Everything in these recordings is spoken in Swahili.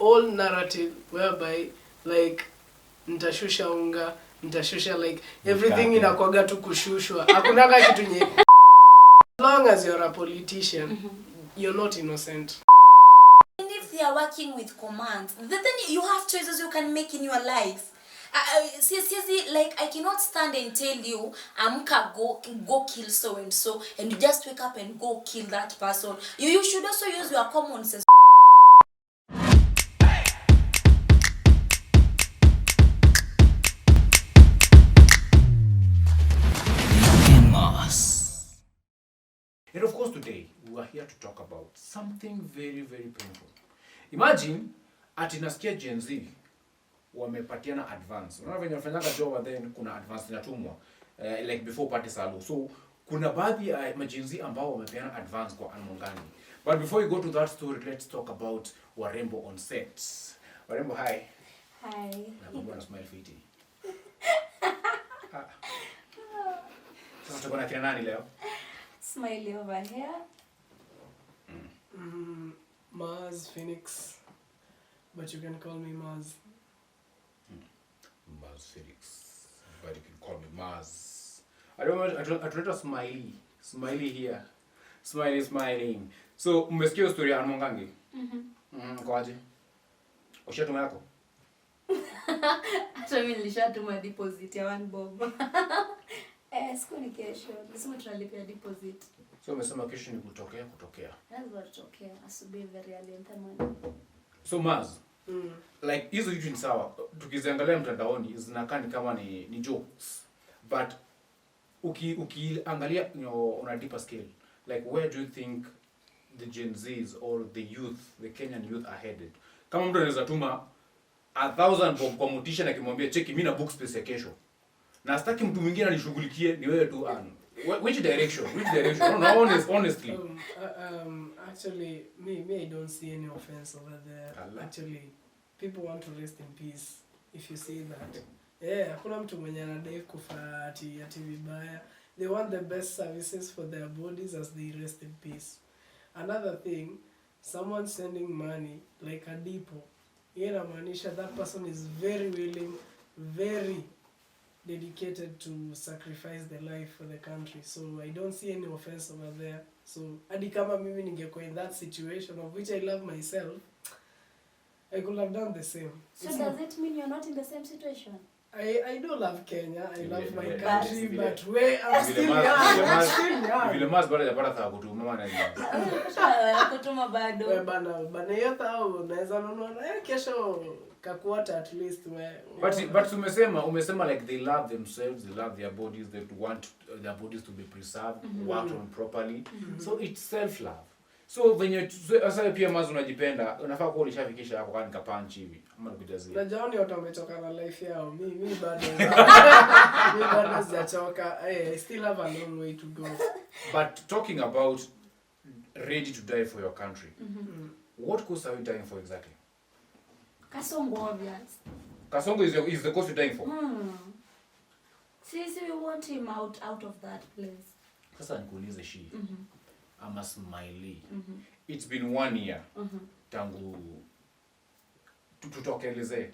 whole narrative whereby like nitashusha unga, nitashusha like everything inakuaga tu kushushwa. Hakunaga kitu nye. As long as you're a politician, you're not innocent. And if they are working with commands, then you have choices you can make in your life. Seriously, like I cannot stand and tell you, Amka go kill so and so, and you just wake up and go kill that person. You should also use your common sense. And of course today, we are here to talk about something very, very painful. Imagine, ati nasikia Gen Z, wamepatiana advance. Unaona venye wafanyanga job then kuna advance inatumwa. Like before party salu. So, kuna baadhi ya Gen Z ambao wamepeana advance kwa Anmongani. But before we go to that story, let's talk about Mrembo on set. Mrembo, hi. Hi. Nakumbuka na smile fiti. Sasa tuko na kina nani leo? Smiley over here. Marz, Phoenix. But you can call me Marz. Marz Phoenix. But you can call me Marz. I don't want Smiley. Smiley here. Smiley smiling. So, umesikia story ya Anmongangi? Kwaje? Ushatuma yako? Hata mimi nilishatuma deposit ya 1 bob. Siku ni kesho. Nisema tunalipia deposit. So umesema kesho ni kutokea? Lazima tutokea. Asubuhi very early in the morning. So Marz, like hizo vitu ni sawa. Tukiziangalia mtandaoni zinakaa ni kama ni jokes. But ukiangalia on a deeper scale, like where do you think the Gen Zs or the youth, the Kenyan youth are headed? Kama mtu anaweza tuma 1,000 bob kwa mutisha na kimwambia cheki mimi na book space ya kesho. Na sitaki mtu mwingine anishughulikie, ni wewe tu which direction? No, honestly. Actually, me, I don't see any offense over there. Actually, people want to rest in peace. If you see that, hakuna mtu mwenye anadai kufa ati vibaya. They want the best services for their bodies as they rest in peace. Another thing, someone sending money like a D.O.P, inamaanisha that person is very willing, very dedicated to sacrifice their life for the country. So I don't see any offense over there. So hadi kama mimi ningekuwa in that situation of which I love myself, I could have done the same. So does it mean you're not in the same situation? I do love Kenya. I love my country, but where I'm still young. Vile Marz bado hajapata tha kutuma mama na kutuma bado. Bana yota au naweza nunua kesho kakuata at least But umesema like they love themselves, they love their bodies, they want their bodies to be preserved, worked on properly. So it's self-love. So venye sasa pia Marz unajipenda, unafaa kuwa ulishafikisha hapo kani kapunch hivi ama nikujazia. Najua ni watu wamechoka na life yao. Mimi bado sijachoka. I still have a long way to go. But talking about ready to die for your country. What cause are you dying for exactly? Kasongo obvious. Kasongo is the cause you're dying for. See, we want him out of that place. Sasa nikuulize shi. I'm a Smiley. It's been 1 year. Tangu tutokeleze.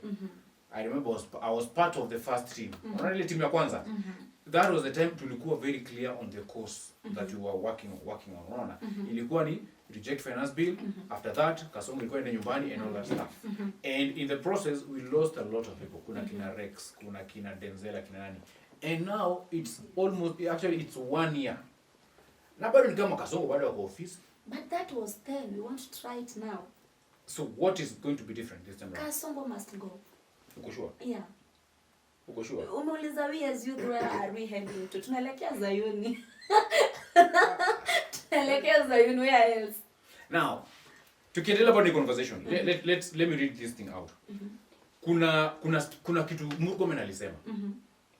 I remember I was part of the first team. Unaona ile team ya kwanza? That was the time tulikuwa very clear on the course that you were working on. Unaona? Ilikuwa ni reject finance bill. After that, Kasongo ilikuwa ende nyumbani and all that stuff. And in the process, we lost a lot of people. Kuna kina Rex, kuna kina Denzel, kina nani. And now it's 1 year. Na bado ni kama Kasongo bado wako office. But that was then. We want to try it now. So what is going to be different this time around? Kasongo must go. Uko sure? Yeah. Uko sure? Unauliza we as youth, where are we heading to? Tunaelekea Zayuni. Tunaelekea Zayuni, where else? Now, tukiendelea about the conversation, let me read this thing out. Kuna kitu Murkomen alisema.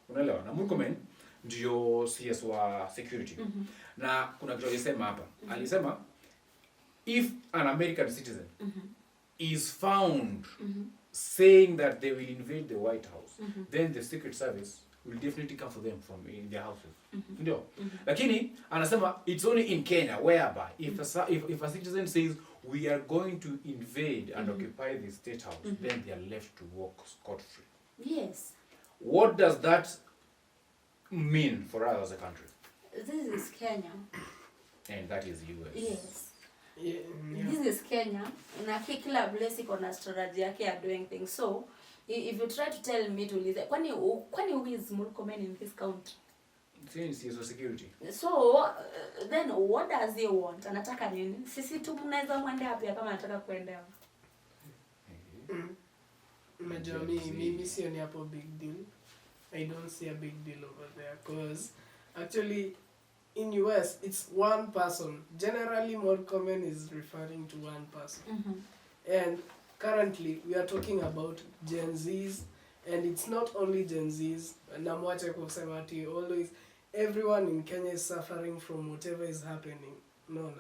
Unaelewa? Na Murkomen ndio CS wa security. Na kuna kitu alisema hapa. Alisema if an American citizen is found saying that they will invade the White House, then the Secret Service will definitely come for them from in their houses. Ndio. Lakini anasema it's only in Kenya whereby if a citizen says we are going to invade and occupy the state house, then they are left to walk scot-free. Yes. What does that mean for us as a country? This is Kenya. And that is US. Yes. Yeah. This is Kenya. Na kila place iko na strategy yake ya doing things. So, if you try to tell me to listen, kwani who is Murkomen in this country? It's security. So, then what does he want? Anataka nini? Sisi tu mnaweza mwende hapo kama anataka kwenda. Unajua mimi sioni hapo big deal. I don't see a big deal over there because actually in US it's one person. Generally more common is referring to one person. And currently we are talking about Gen Zs, and it's not only Gen Zs. Namwache kusema ati always everyone in Kenya is suffering from whatever is happening. No.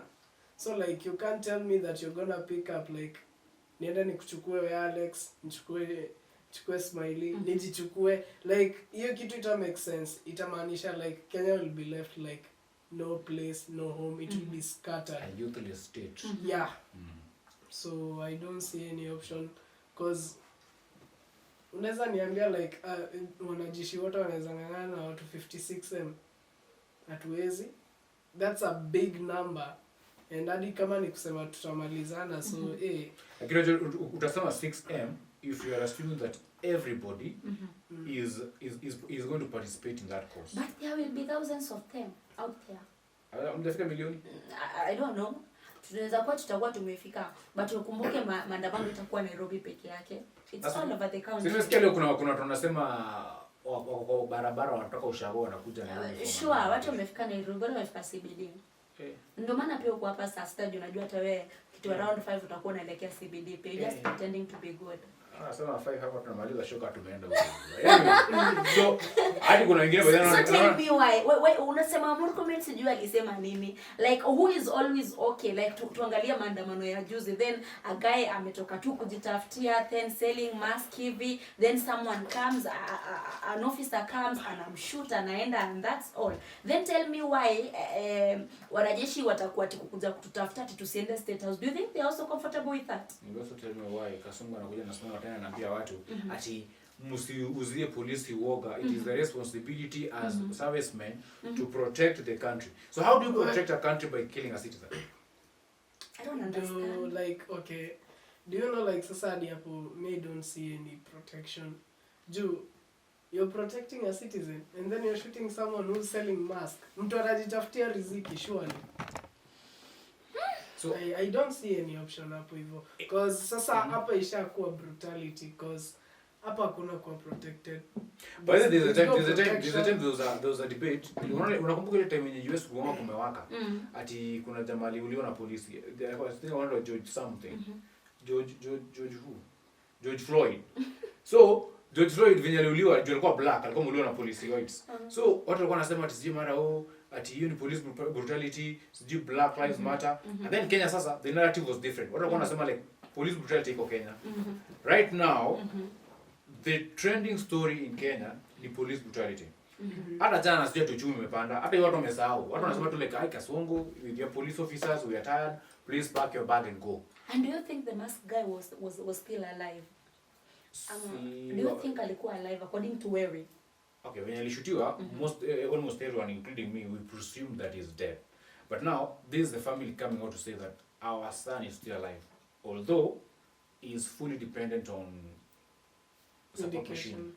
So like you can't tell me that you're gonna pick up like niende nikuchukue Alex, nichukue Smiley, nijichukue, like hiyo kitu ita make sense. Itamaanisha like Kenya will be left like no place, no home. It will be scattered. A youthless state. Yeah. So I don't see any option because unaweza niambia like wanajeshi wote wanaweza ngangana na watu 56M. Hatuwezi. That's a big number. And hadi kama ni kusema tutamalizana so Lakini utasema 6M if you are assuming that everybody is going to participate in that course. But there will be thousands of them out there. Mtafika milioni? I don't know. Tutakuwa tumefika, but ukumbuke maandamano itakuwa Nairobi peke yake. It's all over the country. Sisi leo kuna watu wanasema wako barabara wanatoka ushago wanakuja Nairobi. Sure, watu wamefika Nairobi, wamefika CBD. Ndio maana pia uko hapa saa sita unajua hata wewe kitu around 5 utakuwa unaelekea CBD pia, just pretending to be good. Sema 5 hapa tunamaliza shoka tumeenda huko. So hadi kuna wengine so tell me why unasema Murkomen sijui alisema nini, like who is always okay, like tuangalia maandamano ya juzi, then a guy ametoka tu kujitafutia, then selling mask hivi, then someone comes, an officer comes anamshoot anaenda, and that's all. Then tell me why wanajeshi watakuwa kukuja kututafuta tusiende state house. Do you think they are also comfortable with that? You also tell me why Kasongo anakuja nasema tena anaambia watu ati msiuzie polisi woga. It is the responsibility as servicemen to protect the country. So how do you protect a country by killing a citizen? I don't understand. Do you know like society hapo may don't see any protection. You're protecting a citizen and then you're shooting someone who's selling mask. Mtu anajitafutia riziki surely. So I don't see any option hapo hivyo because sasa hapa ishakuwa brutality because hapa kuna kuwa protected. But there's a time there was a debate. Unakumbuka ile time yenye US kuwa kumewaka ati kuna jamaa aliuliwa na polisi. I think I wonder George something. George who? George Floyd. So George Floyd venye aliuliwa alikuwa black, alikuwa muuliwa na polisi whites. So watu walikuwa wanasema ati sijui mara ati hiyo ni police brutality, sijui Black Lives Matter. And then Kenya sasa the narrative was different. Watu walikuwa wanasema like police brutality iko Kenya. Right now the trending story in Kenya ni police brutality. Hata jana sijui tuchumi umepanda. Hata watu wamesahau. Watu wanasema tu like Kasongo with your police officers, we are tired, please pack your bag and go. And do you think the masked guy was still alive? Do you think alikuwa alive according to Wery? Okay, when alishutiwa, almost everyone, including me, we presumed that he's dead. But now, this is the family coming out to say that our son is still alive, although he is fully dependent on support machine.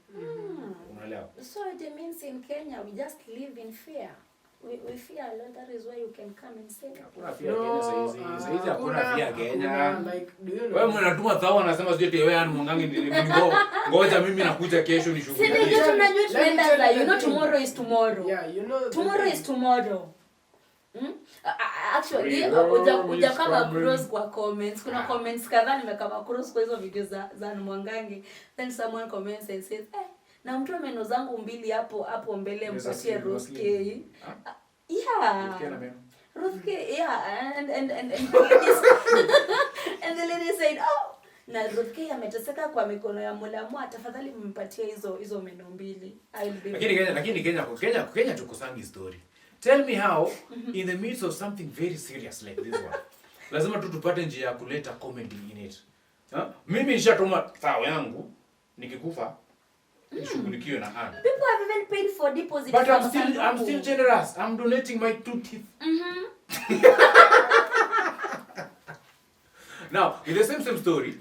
So it means in Kenya we just live in fear. We fear a lot. That is why you can come and say. Hakuna fear Kenya saizi hakuna fear Kenya. Like do you know? Wewe mnatuma thao anasema sio eti wewe mwangangi ngoja mimi nakuja kesho ni shughuli. Sisi tunajua tunaenda la, you know tomorrow is tomorrow. Yeah, you know tomorrow is tomorrow. Actually uja kama cross kwa comments. Kuna comments kadhaa nimekama cross kwa hizo video za Mwangangi. Then someone comments and says, na mtu meno zangu mbili hapo mbele mpatie Roske. Yeah. Roske, yeah, and and the lady said, na Roske ameteseka kwa mikono ya Mola, tafadhali mpatie hizo meno mbili. Lakini Kenya tukosangi story. Tell me how in the midst of something very serious like this one. lazima tu tupate njia ya kuleta comedy in it. Mimi nishatuma sawa yangu nikikufa nishughulikiwe na ana. People have even paid for deposit. But I'm still generous. I'm donating my 2 teeth. Now, with the same story,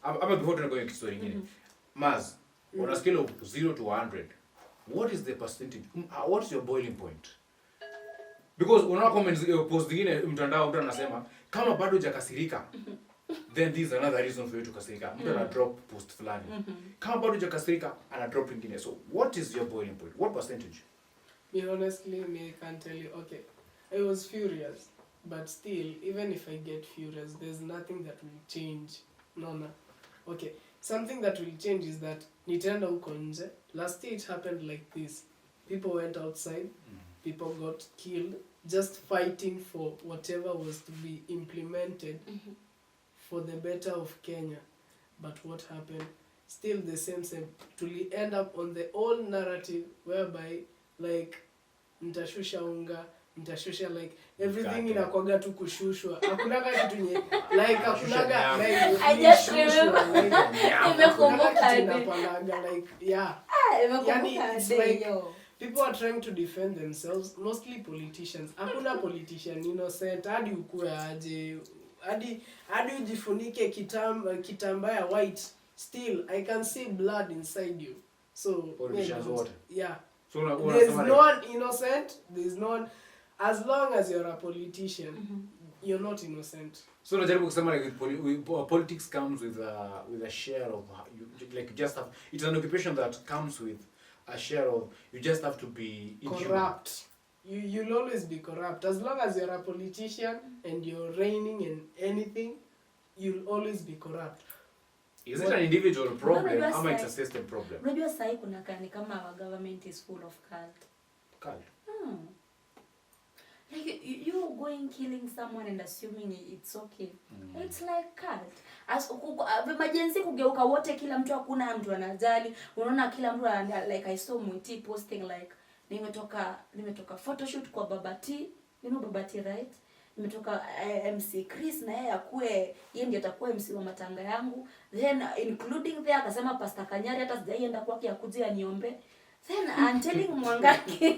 I'm before to go into story again. Marz, on a scale of 0 to 100, what is the percentage? What's your boiling point? Because unaona comments post zingine mtandao mtu anasema kama bado hujakasirika, then this is another reason for you to kasirika. Mtu ana drop post fulani. Kama bado hujakasirika, ana drop ingine. So, what is your boiling point? What percentage? Me honestly, I can't tell you. Okay, I was furious, but still, even if I get furious, there's nothing that will change. No. Okay, something that will change is that nitaenda huko nje. Last year it happened like this. People went outside. People got killed just fighting for whatever was to be implemented for the better of Kenya. But what happened? Still the same. To end up on the old narrative whereby like mtashusha unga, mtashusha like everything inakwaga tu kushushwa. Hakunaga kitu nye like hakunaga like I just remember like yeah. Yani it's like people are trying to defend themselves, mostly politicians. Hakuna politician innocent hadi ukue aje hadi ujifunike kitambaya white, still I can see blood inside you. So politicians what? Yeah. So there's no one innocent. There's no one, as long as you're a politician, you're not innocent. So najaribu kusema like with politics comes with a share of like you just have, it's an occupation that comes with a share of, you just have to be corrupt. You'll always be corrupt. As long as you're a politician and you're reigning in anything, you'll always be corrupt. Is it an individual problem or it's a system problem? Unajua sasa kuna kama our government is full of cult. Like you going killing someone and assuming it's okay. It's like cult. As emergency kugeuka wote, kila mtu, hakuna mtu anajali. Unaona kila mtu like I saw Mwiti posting like nimetoka photoshoot kwa Baba T. You know Baba T, right? Nimetoka MC Chris na yeye akue yeye ndiye atakuwa MC wa matanga yangu. Then including there akasema Pastor Kanyari hata sijaenda kwake akuje aniombe. Then I'm telling Mwangangi.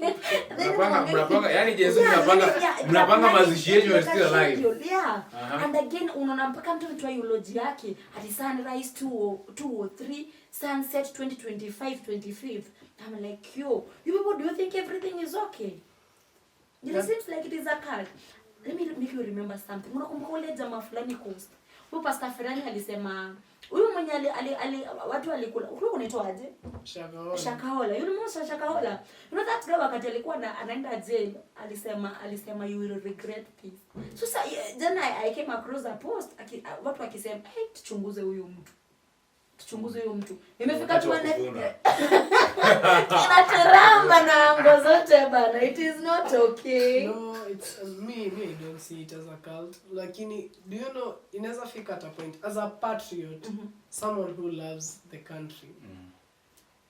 Mnapanga yani Yesu mnapanga mazishi yenu still alive. Yeah. And again unaona mpaka mtu mtoa eulogy yake at sunrise 203 sunset 2025 25th. I'm like, yo, you people, do you think everything is okay? It seems like it is a cult. Let me make you remember something. Unakumbuka ule jamaa fulani Coast. Huyo Pastor Ferrani alisema huyu mwenye watu walikula. Huyo unaitwa aje? Shakahola. Yule mmoja Shakahola. You know that guy wakati alikuwa anaenda jail, alisema you will regret this. So jana I came across a post watu wakisema, "Hey, tuchunguze huyu mtu." Nimefika tu inateramba na ango zote bana. It is not okay. No, it's me I don't see it as a cult. Lakini do you know, inaweza fika at a point as a patriot, someone who loves the country.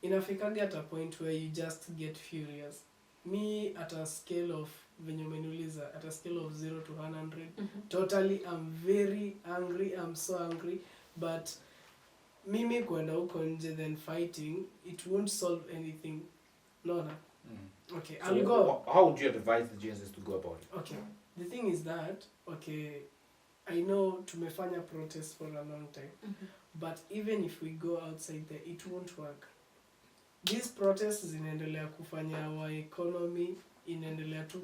Inafikaga at a point where you just get furious. Me at a scale of venye umeniuliza, at a scale of 0 to 100, totally I'm very angry. I'm so angry, but mimi kwenda huko nje then fighting, it won't solve anything. No. Okay, so I'll go. How would you advise the Genesis to go about it? Okay, the thing is that, okay, I know tumefanya protest for a long time, but even if we go outside there, it won't work. These protests zinaendelea kufanya our economy inaendelea tu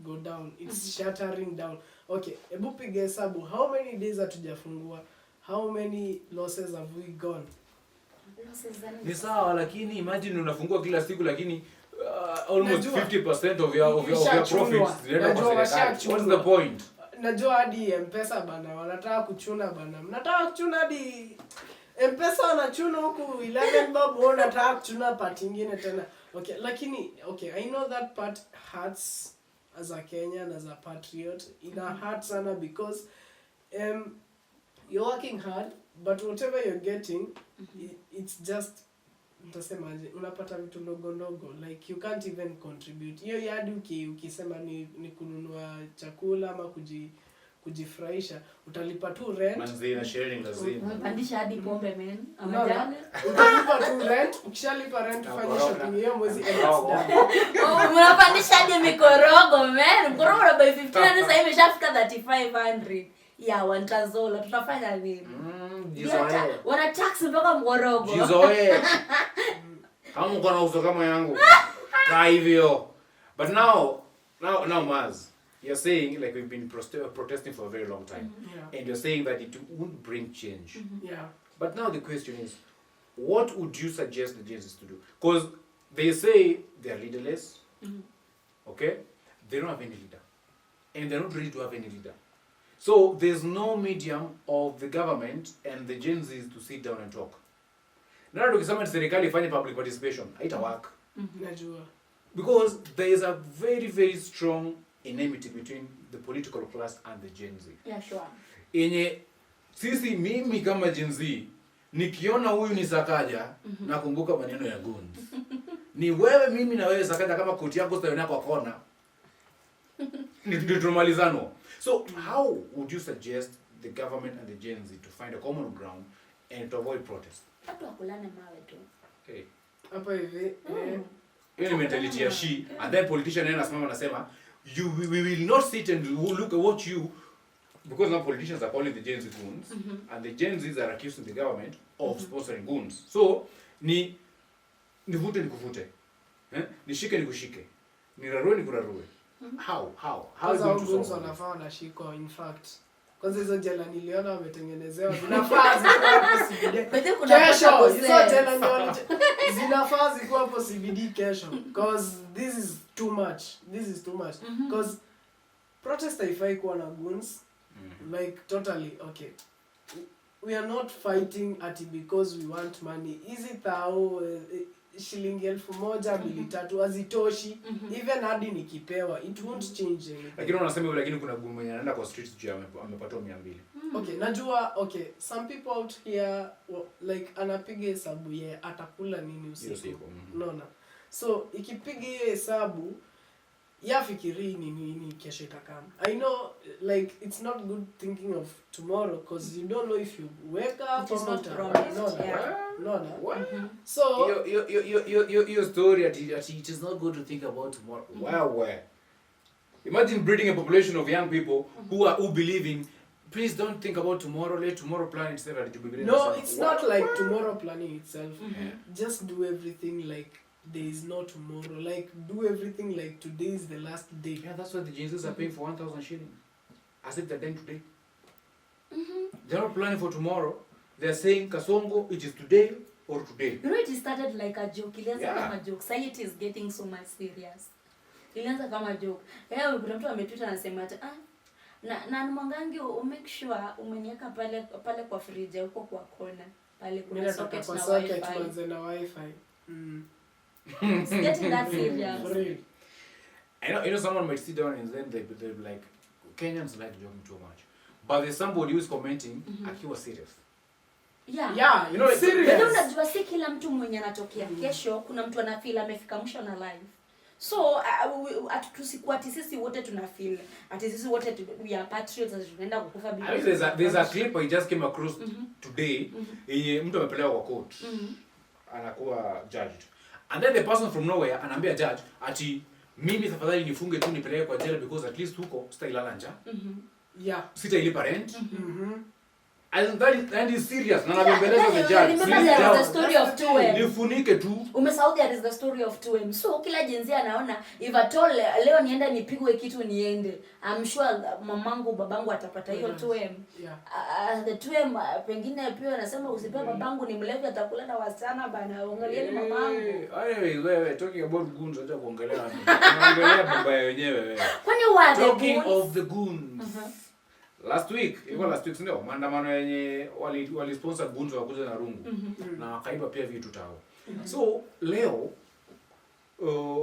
go down. It's shattering down. Okay, ebu piga hesabu, how many days hatujafungua? How many losses have we gone? Ni sawa, lakini imagine unafungua kila siku lakini almost 50% of your profits zinaenda kwa serikali. What's the point? Najua hadi M-Pesa bana wanataka kuchuna bana. Mnataka kuchuna hadi M-Pesa wanachuna huku 11 bob, wanataka kuchuna part nyingine tena. Okay, lakini okay, I know that part hurts as a Kenyan, as a patriot. Ina hurt sana because you're working hard, but whatever you're getting, it's just, mtasemaje, unapata vitu ndogo, like you can't even contribute. Hiyo hadi ukisema ni kununua chakula ama kujifurahisha, utalipa tu rent. Manzi na sharing lazima. Umepandisha hadi pombe men. Amajane. Utalipa tu rent, ukishalipa rent ufanye shopping hiyo mwezi unapandisha hadi mikorogo men. Mkorogo na by 15 sasa imeshafika 3500. Ya wantazola tutafanya nini? Jizoe. Wana tax mpaka mkorogo. Jizoe. Kama uko na uso kama yangu. Hivyo. But now Marz, you're saying like we've been protesting for a very long time. Yeah. And you're saying that it won't bring change. Yeah. But now the question is, what would you suggest the Gen Zs to do? Because they say they're leaderless. Okay? They don't have any leader. And they're not ready to have any leader. So there's no medium of the government and the Gen Zs to sit down and talk. Now tukisema serikali ifanye public participation, haita work. Najua. Because there is a very, very strong enmity between the political class and the Gen Z. Yeah, sure. Yenye sisi mimi kama Gen Z nikiona huyu ni Sakaja nakumbuka maneno ya goons. Ni wewe mimi na wewe Sakaja kama koti yako sasa kwa kona. Ndio tumalizano. So how would you suggest the government and the Gen Z to find a common ground and to avoid protest? Watu wakulane mawe tu. Okay. Hapa hivi Hiyo ni mentality ya she, and then politician anasimama anasema we will not sit and look at what you, because now politicians are calling the Gen Z goons and the Gen Zs are accusing the government of sponsoring goons. So nivute nikuvute. Nishike nikushike. Nirarue nikurarue. How is it goons wanafaa wanashikwa? In fact, kwanza hizo jela niliona wametengenezewa zinafaa zikuwa hapo CBD kesho. Hizo jela niliona zinafaa zikuwa hapo CBD kesho, because this is too much. Because protest haifai kuwa na goons. Like totally okay, we are not fighting because we want money. Hizi tao shilingi 1000 2,300 hazitoshi. Even hadi nikipewa it won't change anything. Lakini unasema lakini kuna goon mwenye anaenda kwa streets juu amepata 200. Okay, najua some people out here like anapiga hesabu ye atakula nini usiku. Unaona? So ikipiga hiyo hesabu yafikiri nini kesho itakama. I know like it's not good thinking of tomorrow because you don't know if you wake up or not. So your story at it is not good to think about tomorrow. Where? Imagine breeding a population of young people who believe in, please don't think about tomorrow, let tomorrow plan itself. No, it's not like tomorrow planning itself. Just do everything like there is no tomorrow. Like do everything like today is the last day. Yeah, that's why the Gen Zs are paying for 1,000 shillings. As if they're dying today. They're not planning for tomorrow. They're saying Kasongo, it is today or today. You know, it started like a joke. Ilianza kama joke. Say it is getting so much serious. Ilianza kama joke. Kuna mtu ametwita anasema na mwangangi make sure umeniweka pale kwa fridge huko kwa kona. Pale kuna socket na wifi. It's getting that serious. You know someone might sit down and then they'll be like, Kenyans like joking too much. But there's somebody who's commenting akiwa serious. Yeah, you know, serious. Ndio unajua si kila mtu mwenye anatokea. Kesho kuna mtu anafeel amefika mwisho na live. So tusikuati sisi wote tunafeel. Ati sisi wote we are patriots as tunaenda kukufa bila. There's a clip I just came across today. Mtu amepelekwa kwa court. Anakuwa judged. And then the person from nowhere anaambia judge ati mimi tafadhali nifunge tu nipeleke kwa jela because at least huko sitailala njaa. Yeah. Sitailipa rent. And that is serious. Na nabembeleza the judge. Remember there is the story of 2M. Nifunike tu. Umesahau there is the story of 2M. So kila Gen Z anaona if at all leo nienda nipigwe kitu niende. I'm sure mamangu babangu atapata hiyo 2M. Yeah. The 2M pengine pia anasema usipe babangu ni mlevi atakula na wasichana bana. Angalieni mamangu. Anyway, wewe talking about goons acha kuongelea nini? Tunaongelea baba wenyewe wewe. Kwani what talking of the goons. Last week, ndio maandamano yenye wali sponsor goons wakuja na rungu na wakaiba pia vitu tao. So leo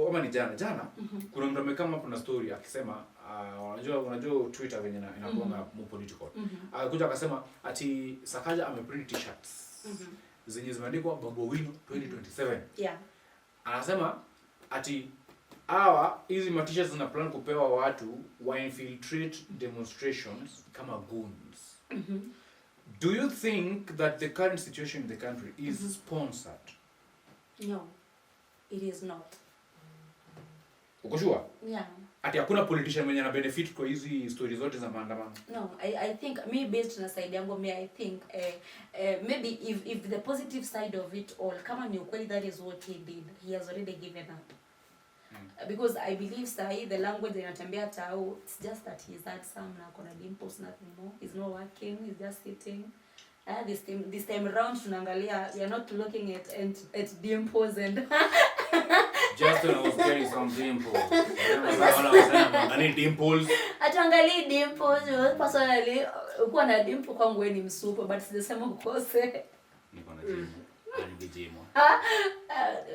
ama ni jana kuna mtu amekama hapo na story akisema unajua Twitter venye inakuwa more political. Akakuja akasema ati Sakaja ameprint t-shirts zenye zimeandikwa Babu Wino 2027. Yeah. Anasema ati hizi matisha zina plan kupewa watu wa infiltrate demonstrations kama goons. Do you think that the current situation in the country is sponsored? No, it is not. Uko sure? Yeah. Ati hakuna politician mwenye ana benefit kwa hizi stories zote za maandamano? No, I think me based na side yangu I think maybe if the positive side of it all, kama ni ukweli that is what he did, he has already given up. Because I believe sahi the language inatembea tao, it's just that he's had some na kona dimples, nothing more. He's not working, he's just sitting. This time around tunaangalia, you're not looking at dimples and Just when I was getting some dimples. I need dimples. Atuangalie dimples, personally uko na dimple kwangu wewe ni msupa, but sijasema ukose. Niko na dimple. Ani gijimo.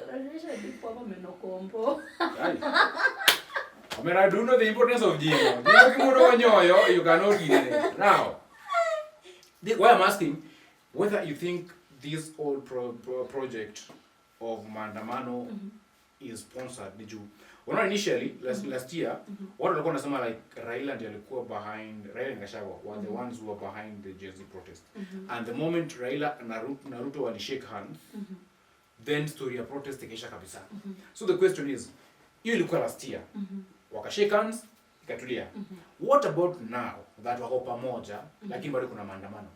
Unajua dimple kama menokombo. I mean, I do know the importance of gym. You cannot eat it. Now, why I'm asking, whether you think this whole project of Maandamano is sponsored. Did you? Well, initially, last year, what walikuwa wanasema like Raila ndiye alikuwa behind, Raila and Gachagua were the ones who were behind the Gen Z protest. And the moment Raila and Naruto wali shake hands, then story ya protest ikaisha kabisa. So the question is, hiyo ilikuwa last year. Waka shake hands, ikatulia. What about now that wako pamoja, lakini bado kuna maandamano?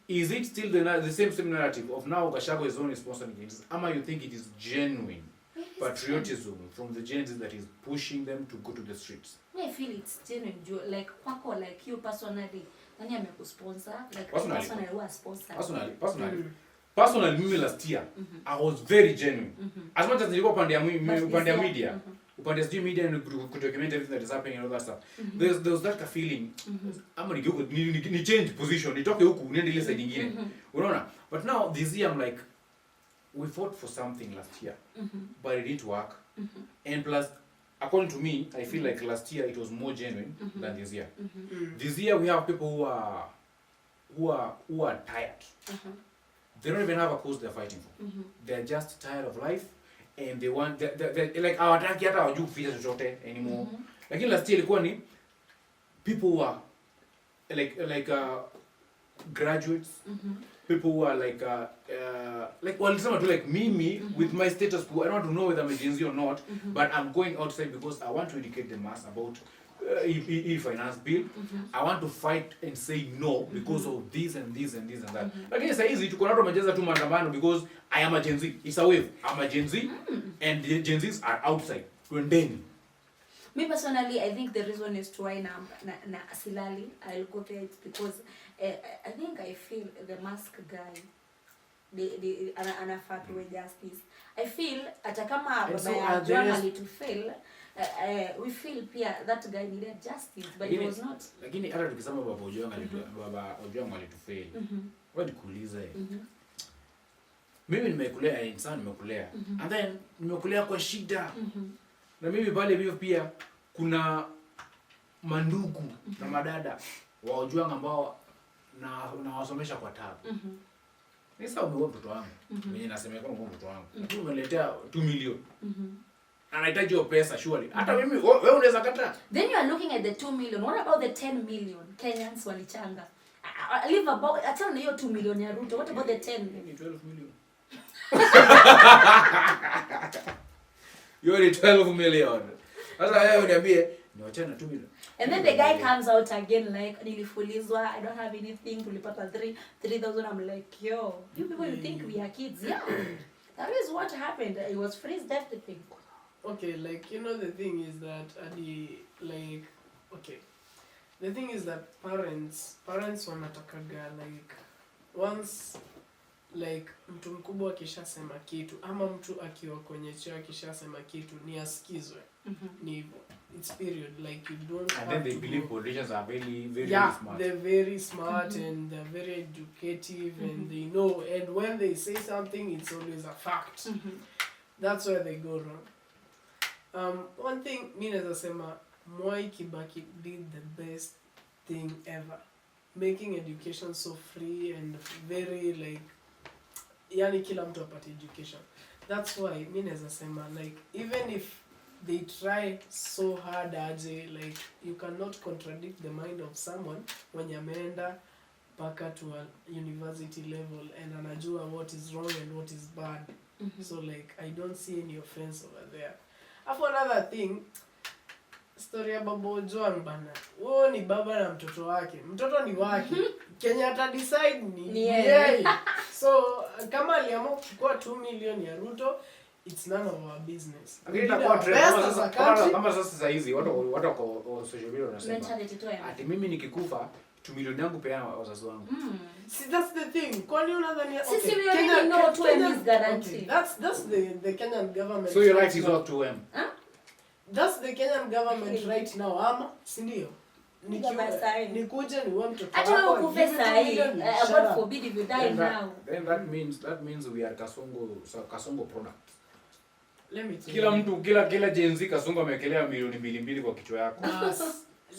Is it still the same narrative of now Gachagua is only sponsoring it? Ama you think it is genuine patriotism from the Gen Z that is pushing them to go to the streets? I feel it's genuine. Like kwako, like you personally, nani amekusponsor? Like personally who has sponsored? Personally, mimi last year, I was very genuine. As much as nilikuwa upande ya media, upande ya media and document everything that is happening and all that stuff. There was that feeling, ama ni change position, nitoke huku niende ile side nyingine. Unaona? But now this year I'm like, we fought for something last year, but it didn't work. And plus, according to me, I feel like last year it was more genuine than this year. This year we have people who are tired. They don't even have a cause they're fighting for. They're just tired of life, and they want they like hawataki hata wajui kufanya chochote anymore. Lakini last year ilikuwa ni people who are like graduates. People who are like walisema tu like me with my status quo, I don't want to know whether I'm a Gen Z or not, but I'm going outside because I want to educate the mass about e-finance bill. I want to fight and say no because of this and this and this and that. Lakini sasa hizi tuko na watu wamejeza tu maandamano because I am a Gen Z. It's a wave. I'm a Gen Z and the Gen Zs are outside. Twendeni. Me personally, I think the reason is to why na silali. I'll go there because I think I feel the mask guy, the anafaa with justice. I feel hata kama baba ya John alitufail, we feel pia that guy needed justice, but he was not. Lakini hata tukisema baba Ojwang alitufail. Wewe kuulize. Mimi nimekulea insani nimekulea. And then nimekulea kwa shida. Na mimi pale hivyo pia kuna mandugu na madada wa Ojwang ambao na wasomesha kwa tabu. Ni sawa umeua mtoto wangu. Mwenye nasemeka kama mtoto wangu. Lakini umeletea 2 million. Anahitaji hiyo pesa surely. Hata mimi wewe unaweza kataa. Then you are looking at the 2 million. What about the 10 million Kenyans walichanga? Live about acha na hiyo 2 million ya Ruto. What about the 10 million? 12 million. You already 12 million. Sasa wewe uniambie ni wachana 2 million. And then the guy comes out again like nilifulizwa, I don't have anything, tulipata 3,000. I'm like, yo, you people you think we are kids? Yeah. That is what happened. It was freezed everything. Okay, like you know the thing is that the thing is that parents wanatakaga like once like mtu mkubwa akishasema kitu ama mtu akiwa kwenye cheo akishasema kitu ni asikizwe. Ni hivyo. It's period, like you don't and then they believe politicians are very smart. They're very smart and they're very educative and they know, and when they say something it's always a fact. That's where they go wrong. One thing mimi naweza sema Mwai Kibaki did the best thing ever, making education so free and very like yani kila mtu apate education. That's why mimi naweza sema like even if they try so hard aje, like you cannot contradict the mind of someone when yameenda mpaka to a university level and anajua what is wrong and what is bad. So like I don't see any offense over there. Another thing, story ya Babo Joan bana. Wao ni baba na mtoto wake. Mtoto ni wake. Kenya ata decide ni yeye. So kama aliamua kuchukua 2 million ya Ruto, it's none of our business. Kama sasa hizi watu kwa social media wanasema ati mimi nikikufa 2 million yangu pea wazazi wangu. See, that's the thing. Kwani unadhani sisi we already know 2M is guarantee. Okay, that's the Kenyan government. So your right is up to 2M. That's the Kenyan government right now, ama si ndio? Nikuje ni wewe mtoto wako. Hata ukufe sahi, God forbid if you die now. Then that means we are Kasongo product. Let me tell kila mtu kila Gen Z Kasongo amekelea milioni 2 kwa kichwa yako.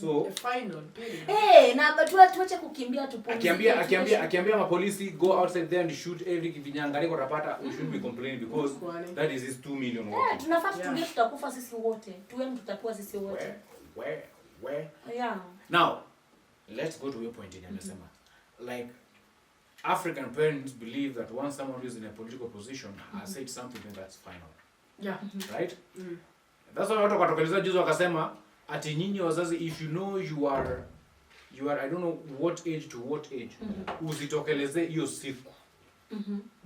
So the final period. Na tuache kukimbia tupumzike. Akiambia mapolisi go outside there and shoot every kivinyangari kwa rapata, we shouldn't be complaining because that is his 2 million. Tunafaa tutulie, tutakufa sisi wote. Tuwe tutakuwa sisi wote. Where? Yeah. Now, let's go to your point in amesema. Like African parents believe that once someone is in a political position has said something, then that's final. Yeah. Right? That's why watu watokeleza juzi wakasema ati nyinyi wazazi, if you know you are I don't know what age to what age, usitokeleze hiyo siku.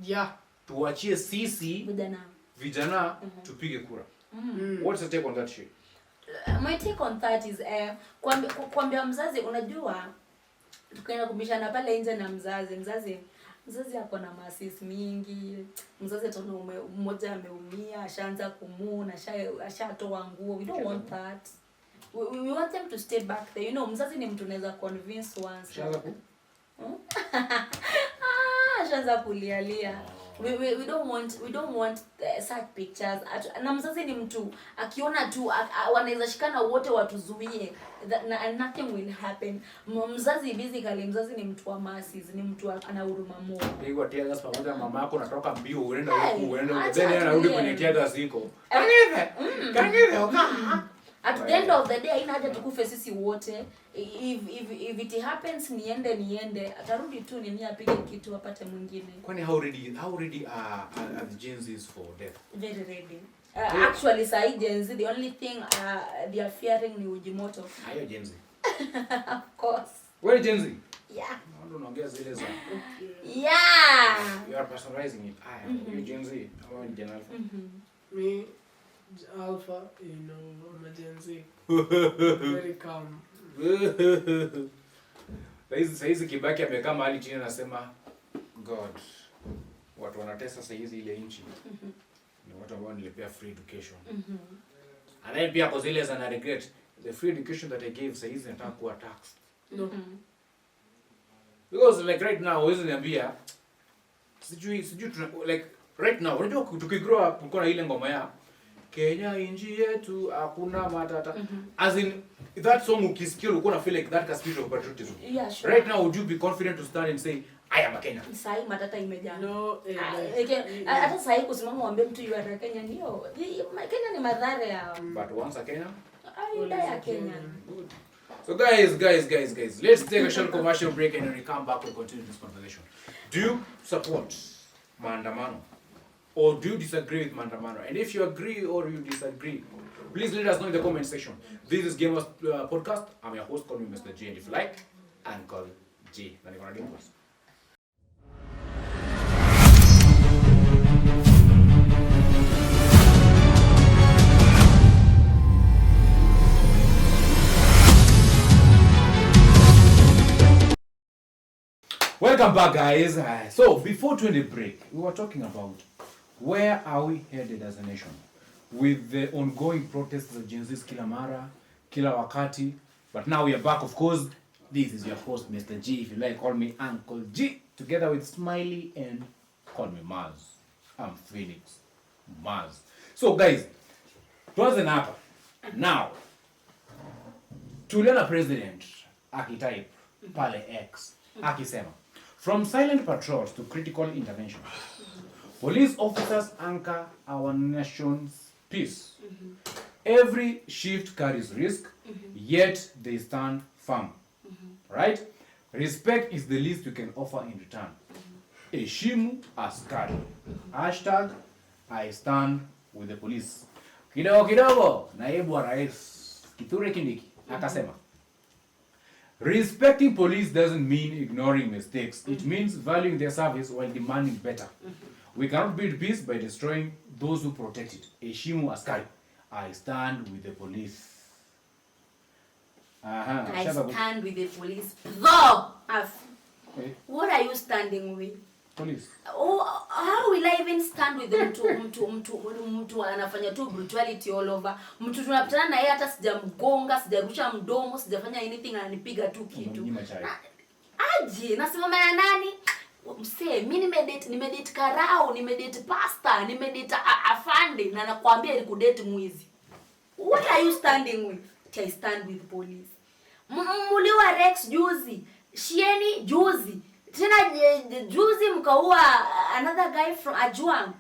Yeah. Tuachie sisi vijana tupige kura. What's the take on that shit? My take on that is kuambia mzazi, unajua tukaenda kubishana pale nje na mzazi ako na masis mingi. Mzazi tuna mmoja ameumia, ashaanza kumuna, ashatoa nguo. We don't want that. We want them to stay back there. You know, mzazi ni mtu unaweza convince once. Ashaanza kulialia. We don't want such pictures. Na mzazi ni mtu akiona tu wanaweza shikana wote watuzuie, and nothing will happen. Mzazi basically, mzazi ni mtu wa masses, ni mtu ana huruma moyo. Pigwa tear gas pamoja, mama yako natoka mbio uenda huko uenda then anarudi kwenye tear gas iko. Kangeve oka. At the end of the day haina haja tukufe sisi wote. If it happens niende atarudi tu nini apige kitu apate mwingine. Kwani how ready are the Gen Zs for death? Very ready. Actually sai Gen Z, the only thing they are fearing ni ujimoto. Ayo Gen Z. Of course. Where Gen Z? Yeah. Ndo naongea zile za. Yeah. You are personalizing it. You Gen Z or Gen Alpha? Me Alpha, you know, I'm a Gen Z. Very calm. Saizi Kibaki amekaa mahali chini anasema God, watu wanatesa saizi ile nchi. Ni watu ambao nilipea free education. And then pia kwa zile za na regret, the free education that I gave saizi nataka kuwa taxed. No. Because like right now huwezi niambia sijui like right now unajua tukigrow up kulikuwa na ile ngoma ya Kenya inji yetu hakuna matata. As in that song ukisikia ulikuwa na feel like that spirit of patriotism. Yeah, sure. Right now would you be confident to stand and say I am a Kenyan? Sai matata imejaa. No, hata sai kusimama uambie mtu you are a Kenyan hiyo. Kenya ni madhara ya. But once a Kenyan? I Kenyan. Good. So guys, let's take a short commercial break and when we come back we'll continue this conversation. Do you support maandamano? Or do you disagree with maandamano? And if you agree or you disagree, please let us know in the comment section. This is Gamers Podcast. I'm your host, call me Mr. G. And if you like, Uncle G. Na niko na dimples. Welcome back, guys. So before 20 break, we were talking about where are we headed as a nation with the ongoing protests of Gen Z's kila mara, kila wakati. But now we are back, of course. This is your host, Mr. G. If you like, call me Uncle G. Together with Smiley and call me Marz. I'm Phoenix. Marz. So guys, tuanze na hapa. Now, tuliona president akitype pale X akisema, from silent patrols to critical intervention, police officers anchor our nation's peace. Every shift carries risk, yet they stand firm. Right? Respect is the least we can offer in return. Heshimu askari. Hashtag I stand with the police. Kidogo, naibu wa rais Kithure Kindiki akasema, respecting police doesn't mean ignoring mistakes. It means valuing their service while demanding better. We cannot build peace by destroying those who protect it. Heshimu askari. I stand with the police. I stand with the police. Though, what are you standing with? Police. Oh, how will I even stand with mtu anafanya tu brutality all over. Mtu tunapatana na yeye hata sijamgonga, sijarusha mdomo, sijafanya anything, ananipiga tu kitu. Aje, nasimama na nani? Msee, mimi nimedate karao, nimedate pasta, nimedate afande na nakwambia nikudate mwizi. What are you standing with? I stand with police. Muliwa Rex juzi, Shieni juzi. Tena juzi mkaua another guy from Ajuang.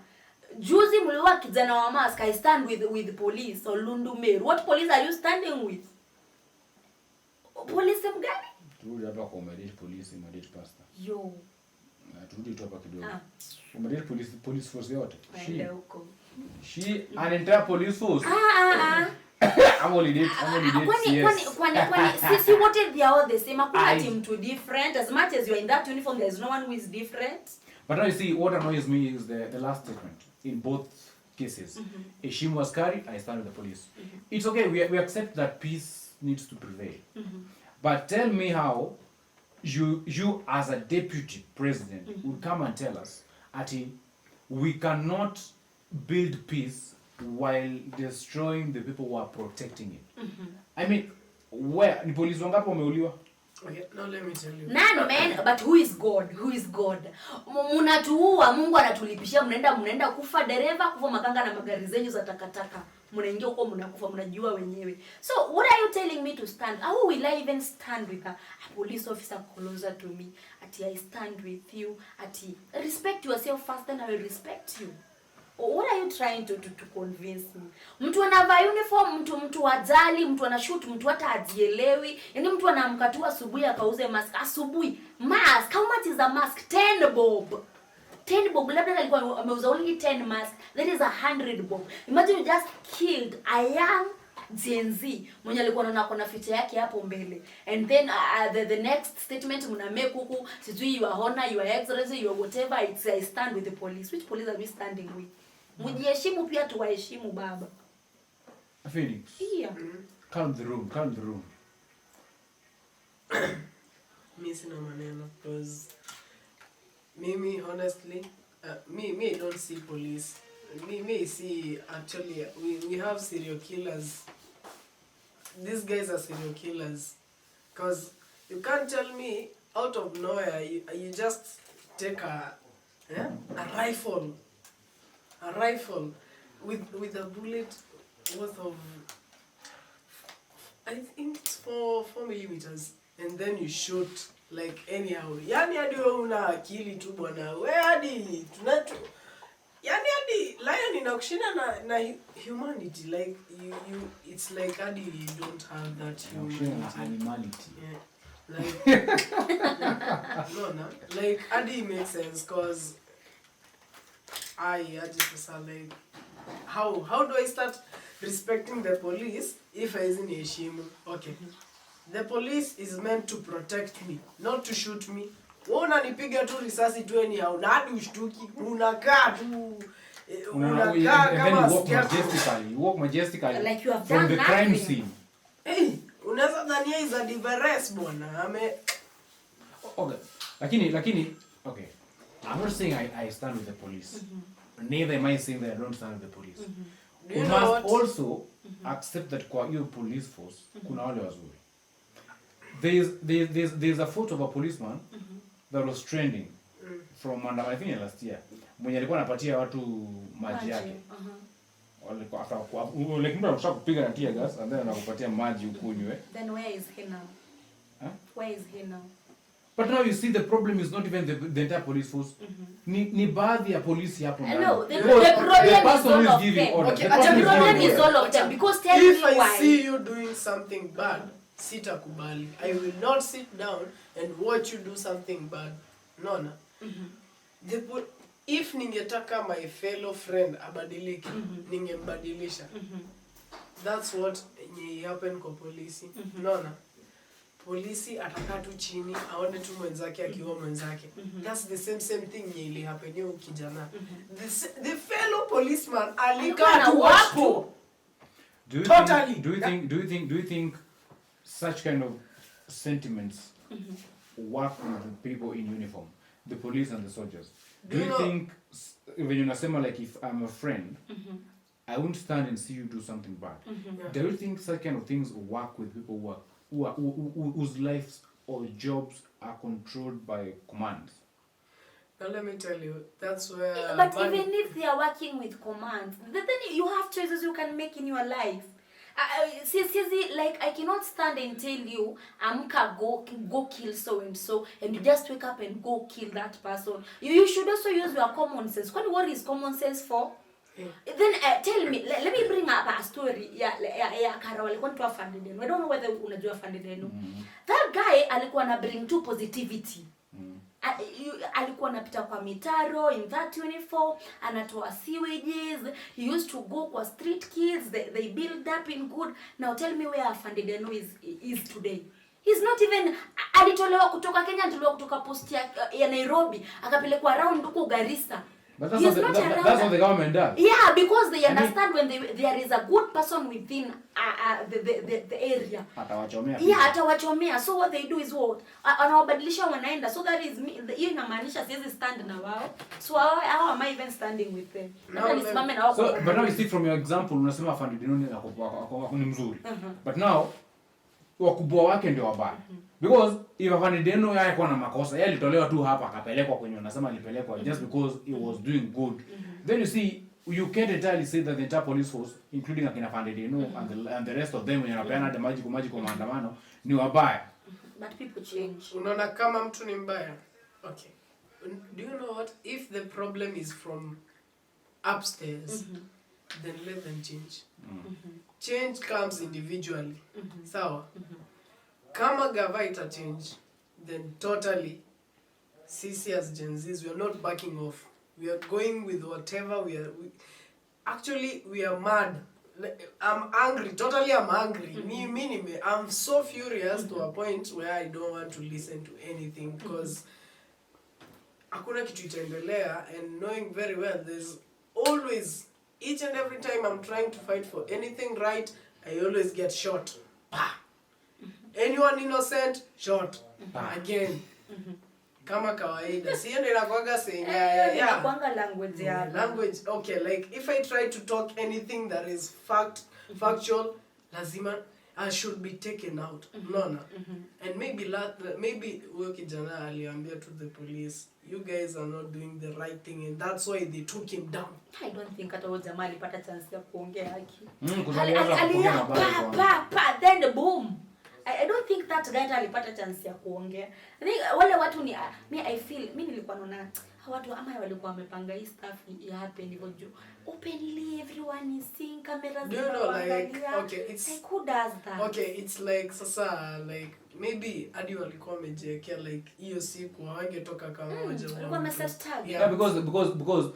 Juzi muliwa kijana wa Marz. I stand with police or Lundu Meru. What police are you standing with? Police mgani? Turudi hapa kwa umedate police, umedate pastor. Yo. Turudi tu hapa kidogo. Umedate police force yote. She an entire police force. I'm only date Kwani what if they are all the same? Hakuna team too different. As much as you are in that uniform, there is no one who is different. But now you see, what annoys me is the last statement in both cases. Heshimu askari, I stand with the police. It's okay, we accept that peace needs to prevail. But tell me how you as a deputy president would come and tell us that we cannot build peace while destroying the people who are protecting it. I mean, where ni polisi wangapi wameuliwa? Okay, now let me tell you. None, man, but who is God? Who is God? Mnatuua, Mungu anatulipishia, mnaenda kufa, dereva kufa, makanga na magari zenyu za takataka. Mnaingia huko mnakufa, mnajua wenyewe. So, what are you telling me to stand? How will I even stand with a police officer closer to me? Ati I stand with you. Ati respect yourself first, then I will respect you. What are you trying to convince me? Mtu anavaa uniform, mtu ajali, mtu anashoot, mtu hata ajielewi. Yaani mtu anaamka tu asubuhi akauze mask. Asubuhi, mask. How much is a mask? 10 bob. 10 bob. Labda alikuwa ameuza only 10 mask. That is 100 bob. Imagine you just killed a young Gen Z. Mwenye alikuwa anaona kuna future yake hapo mbele. And then the next statement mna make huku, sijui your honor, your excellency, your whatever, it's I stand with the police. Which police are we standing with? Mjiheshimu pia tuwaheshimu baba. Phoenix. Yeah. Calm the room. Mimi sina maneno because mimi honestly me I don't see police. Me see actually we have serial killers. These guys are serial killers because you can't tell me out of nowhere you just take a rifle with a bullet worth of I think it's 4 millimeters, and then you shoot like anyhow. Yani hadi wewe una akili tu bwana. Wewe hadi tunatu yani hadi lion inakushinda na humanity, like you it's like hadi you don't have that humanity, animality. Yeah. Like no like hadi makes sense cause I just like how do I start respecting the police if I isn't heshimu? Okay. The police is meant to protect me, not to shoot me. Wewe unanipiga tu risasi tu anyhow na hadi ushtuki, unakaa tu kama you walk majestically like you have from the crime nothing. scene. Hey, unaweza dhania is a diverse bwana. Okay. Lakini okay. I'm not saying I stand with the police. Neither am I saying that I don't stand with the police. Do you We know must what? also accept that kwa hiyo police force kuna wale wazuri. There's a photo of a policeman that was trending from I think last year. Mwenye alikuwa anapatia watu maji yake. Walikuwa after like mtu anataka kupiga na tear gas and then anakupatia maji ukunywe. Then where is he now? Huh? Where is he now? But now you see the problem is not even the entire police force. Ni baadhi ya polisi hapo ndani. No, the problem is all of them. Okay, The problem is all of them because tell me why. If I see you doing something bad, sitakubali. I will not sit down and watch you do something bad. No. If ningetaka my fellow friend abadilike, ningembadilisha. That's what happened kwa polisi. No. Polisi atakaa tu chini aone tu mwenzake akiwa mwenzake. That's the same thing ili happen yo kijana. The fellow policeman alikaa tu hapo. Do you think such kind of sentiments work with people in uniform, the police and the soldiers? Do you think when you say like if I'm a friend, I won't stand and see you do something bad? Do you think such kind of things work with people whose lives or jobs are controlled by commands? Now let me tell you, that's where... But even if they are working with commands, then you have choices you can make in your life. Like I cannot stand and tell you, Amka, go kill so and so, and you just wake up and go kill that person. You should also use your common sense. What is common sense for? Yeah. Then tell me, let me bring up a story. Kara walikuwa nitoa Fandideno. I don't know whether unajua Fandideno. That guy alikuwa na bring to positivity. Alikuwa anapita kwa mitaro in that uniform, anatoa sewages. He used to go kwa street kids. They build up in good. Now tell me where Fandideno is today. He's not even alitolewa kutoka Kenya, alitolewa kutoka post ya Nairobi, akapelekwa around huko Garissa. But that's what the government does. Yeah, because they understand when there is a good person within the area. Atawachomea. So what they do is what? Anawabadilisha wanaenda. So that is hiyo inamaanisha siwezi stand na wao. So how am I even standing with them? So but now you see from your example unasema Fandideno ni mzuri. But now wakubwa wake ndio wabaya. Because if Fandideno yeye kwa na makosa, yeye alitolewa tu hapa akapelekwa kwenye unasema alipelekwa just because he was doing good. Then you see you can't entirely say that the entire police force including akina Fandideno and the rest of them when wanapeana the magic maandamano ni wabaya. But people change. Unaona kama mtu ni mbaya. Okay. Do you know what? If the problem is from upstairs, then let them change. Change comes individually. Sawa? Kama gava ita change, then totally, sisi as Gen Zs, we are not backing off. We are going with whatever actually, we are mad. I'm angry. Totally, I'm angry. I'm so furious to a point where I don't want to listen to anything because hakuna kitu itaendelea, and knowing very well there's always, each and every time I'm trying to fight for anything right, I always get shot. Bah! Anyone innocent, shot. Again. Kama kawaida. Siyo ndio inakuwaga senya. Inakuanga language ya. Language. Okay, like if I try to talk anything that is factual, lazima I should be taken out. No. And maybe huyo kijana aliambia to the police, you guys are not doing the right thing, and that's why they took him down. I don't think hata huyo jamaa alipata chance ya kuongea haki. Then boom. I don't think that guy alipata chance ya kuongea. I think wale watu ni I feel nilikuwa naona watu ama walikuwa wamepanga hii stuff ya happen hivyo juu openly everyone is seeing cameras. Do you know, like, okay, it's like who does that? Okay, it's like sasa like maybe hadi walikuwa wamejiwekea like hiyo siku hawangetoka kama moja. Walikuwa message tag. Yeah, because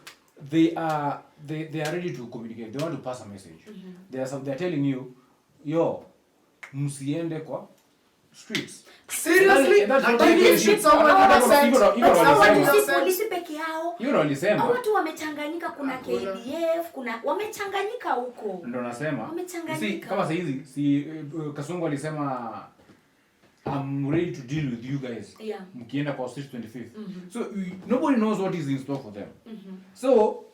they are ready to communicate. They want to pass a message. They're telling you, yo, msiende kwa streets. Seriously? Polisi peke yao. Watu wamechanganyika, kuna KDF, kuna wamechanganyika huko. Ndio nasema. Kama saa hizi Kasungu alisema I'm ready to deal with you guys. Yeah. Mkienda kwa street 25th. So nobody knows what is in store for them. So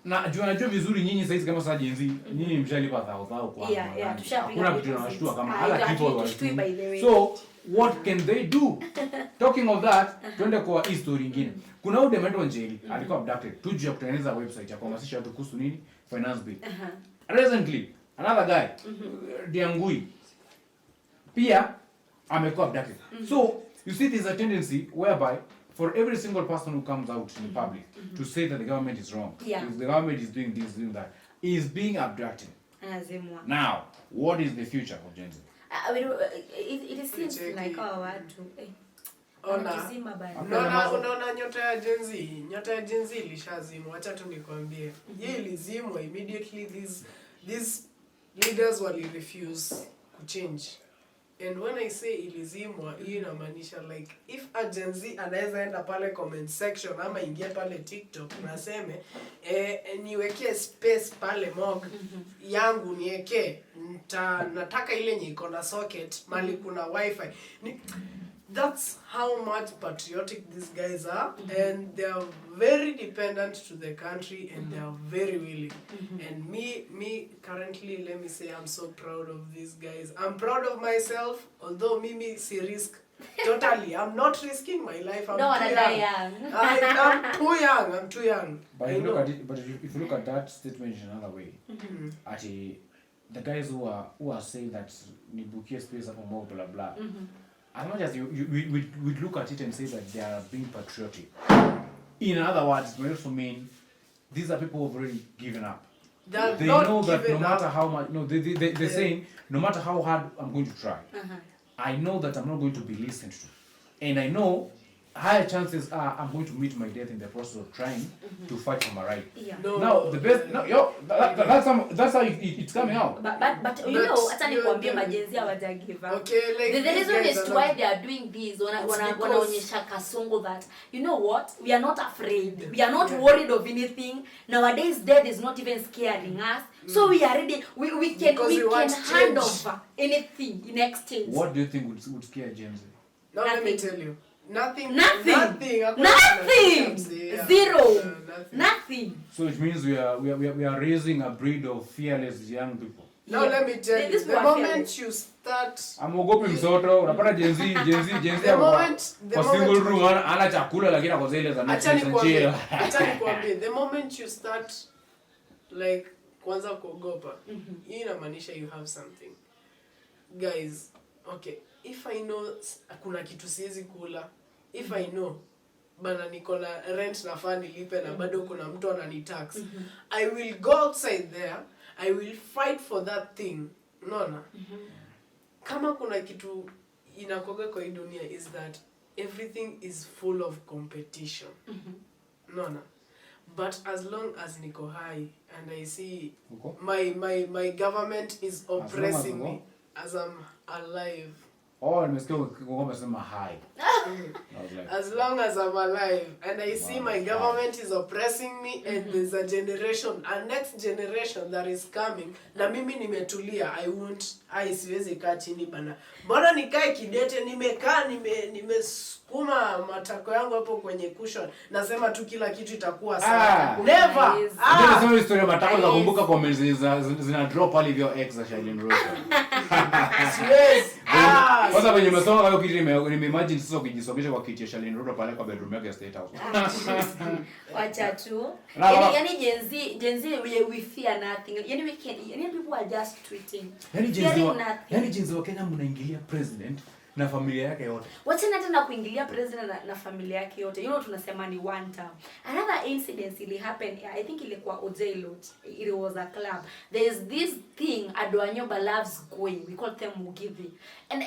na najua vizuri nyinyi saizi kama saa Gen Z, nyinyi mshalipa thao kwa. Yeah, hakuna kitu tunawashtua kama hata people wanashtua. So what can they do? Talking of that, tuende kwa history nyingine. Kuna huyu demeto njeli alikuwa abducted tujue ya kutengeneza website ya kuhamasisha watu kuhusu nini finance bill. Recently another guy Diangui pia amekuwa abducted. So You see, there's a tendency whereby for every single person who comes out in public to say that the government is wrong, if the government is doing this, doing that, is being abducted. Now, what is the future of Gen Z? It seems like our word to Unaona nyota ya Gen Z ilishazimwa. Acha tu nikwambie. Hii ilizimwa immediately these leaders wali refuse to change. And when I say ilizimwa, hii inamaanisha like if a Gen Z anaweza enda pale comment section ama ingia pale TikTok na aseme niwekee space pale mog yangu niwekee nataka ile yenye iko na socket mali kuna wifi. That's how much patriotic these guys are, and they are very dependent to the country, and they are very willing. And me currently, let me say, I'm so proud of these guys. I'm proud of myself, although me see risk totally. I'm not risking my life. I'm too young. I'm too young. But if you look at that statement in another way, the guys who are saying that nibukie space up more blah blah. As much as we look at it and say that they are being patriotic, in other words, we also mean these are people who've already given up. They know that no matter how much, they're saying, no matter how hard I'm going to try, I know that I'm not going to be listened to. And I know higher chances are I'm going to meet my death in the process of trying to fight for my right. Now the best, that's how it's coming out. But you know, hata nikwambie majenzi hawaja give up. Okay, like the reason is why they are doing this. Wanaonyesha kasongo that you know what, we are not afraid, we are not worried of anything. Nowadays death is not even scaring us. So we are ready. We can hand over anything in exchange. What do you think would scare Gen Z? Now let me tell you. Nothing. Zero. Nothing. So it means we are raising a breed of fearless young people. Now let me tell you, the moment you start, amogopi msoto unapata Gen Z the moment single room ana chakula lakini akoze ile za acha nikwambie, the moment you start like kwanza kuogopa, hii inamaanisha you have something. Guys, okay, if I know kuna kitu siwezi kula, if I know bana niko na rent nafaa nilipe na bado kuna mtu ananitax, I will go outside there, I will fight for that thing. Unaona? Kama kuna kitu inakoga kwa hii dunia is that everything is full of competition. Unaona? But as long as niko high and I see my government is oppressing me as I'm alive. Oh, nimesikia ukisema high. As long as I'm alive and I see my government is oppressing me and there's a next generation that is coming, na mimi nimetulia, I siwezi kaa chini bana. Bora nikae kidete, nimekaa nimesukuma matako yangu hapo kwenye cushion, nasema tu kila kitu itakuwa sawa. Never. Ndio nasema historia matako nakumbuka comments zina drop pale hivyo ex za Shillah Road. Yes. Kwanza wenye umesoma hayo kitu nimeimagine sasa ukijisongesha kwa kiti ya Shillah Road pale kwa bedroom yake ya State House. Wacha tu. Yani Gen Z we fear nothing. Yani people are just tweeting. Yani Gen Z wa Kenya mnaingilia president na familia yake yote. Wacha hata na kuingilia president na familia yake yote. You know tunasema ni one time. Another incident ili happen, I think ilikuwa Otieno. It was a club. There is this thing Adwanyoba loves going. We call them Mugithi. And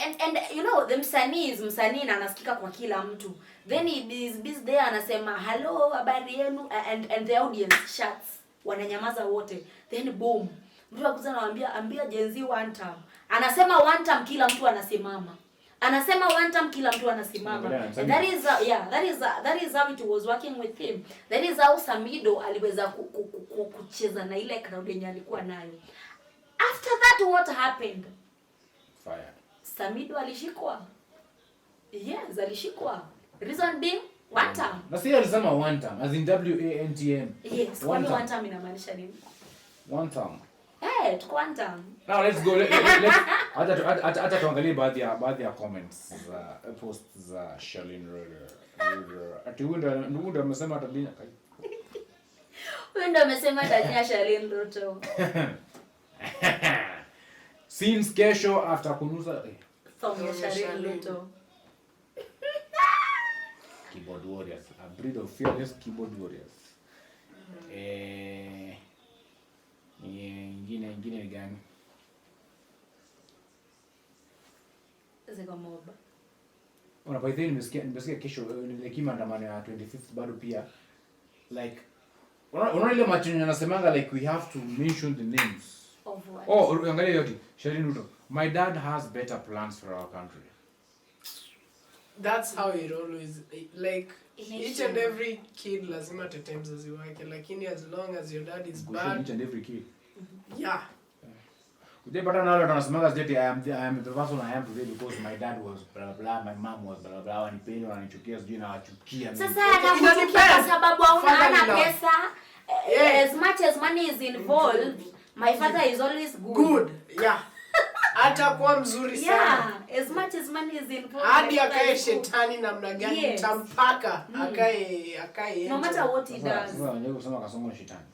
you know the msanii na anasikika kwa kila mtu. Then he is busy there anasema hello habari yenu and the audience shuts. Wananyamaza wote. Then boom. Mtu akuza anawaambia ambia Gen Z one time. Anasema one time kila mtu anasimama. Anasema one time kila mtu anasimama. That is how it was working with him. That is how Samido aliweza kucheza na ile crowd yenye alikuwa nayo. After that what happened? Fire. Samido alishikwa. Yes, alishikwa. Reason being one time. Na sio alisema one time as in WANTM. Yes, one time inamaanisha nini? One time. Quantum. Now let's go. Let's hata tuangalie baadhi ya comments za posts za Shillah Road. Ati ndio amesema tabia kai. Wewe ndio umesema tabia Shillah Road. Since kesho after kunusa From Shillah Road. keyboard warriors, a breed of fearless keyboard warriors. Ingine gani? Ziko moba. By the way, nimesikia kesho like maandamano ya 25th bado pia like unaona ile machinyo anasemanga like we have to mention the names of what? Oh, angalia yote. Shalinuto. My dad has better plans for our country. That's how it always like each and every kid lazima tete mzazi wake, lakini as long as your dad is bad, each and every kid. Yeah. Today, but now that I am the person I am today because my dad was blah blah, my mom was blah blah, wanipenda wananichukia sijui na wachukia mimi. Sasa anakuchukia kwa sababu hana pesa. As much as money is involved, my father is always good. Yeah. Atakuwa mzuri sana. Yeah, as much as money is involved. Hadi akae shetani namna gani tampaka akae. No matter what he does. Kusema kasongo shetani.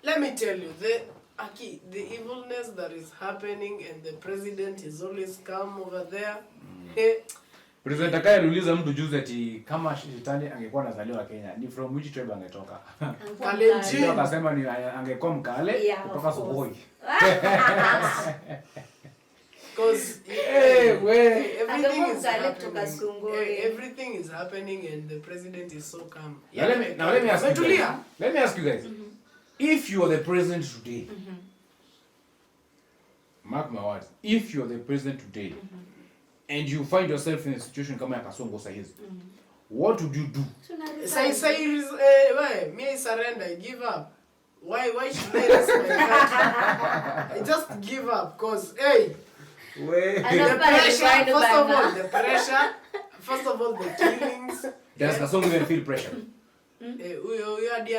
Let me tell you, the evilness that is happening and the president is always calm over there. President Akaya aliuliza mtu juzi ati kama shetani angekuwa anazaliwa Kenya, ni from which tribe angetoka? Kalenjin. Akasema ni angekuwa Mkale kutoka Sugoi. Because everything is happening and the president is so calm. Yeah, let me ask you guys. If you are the president today, mark my words, if you are the president today, and you find yourself in a situation kama ya Kasongo sahizi, what would you do? I surrender, I give up. Why should I risk my country? I just give up, cause the pressure, first of all the killings. Does Kasongo even feel pressure? Huyo hadi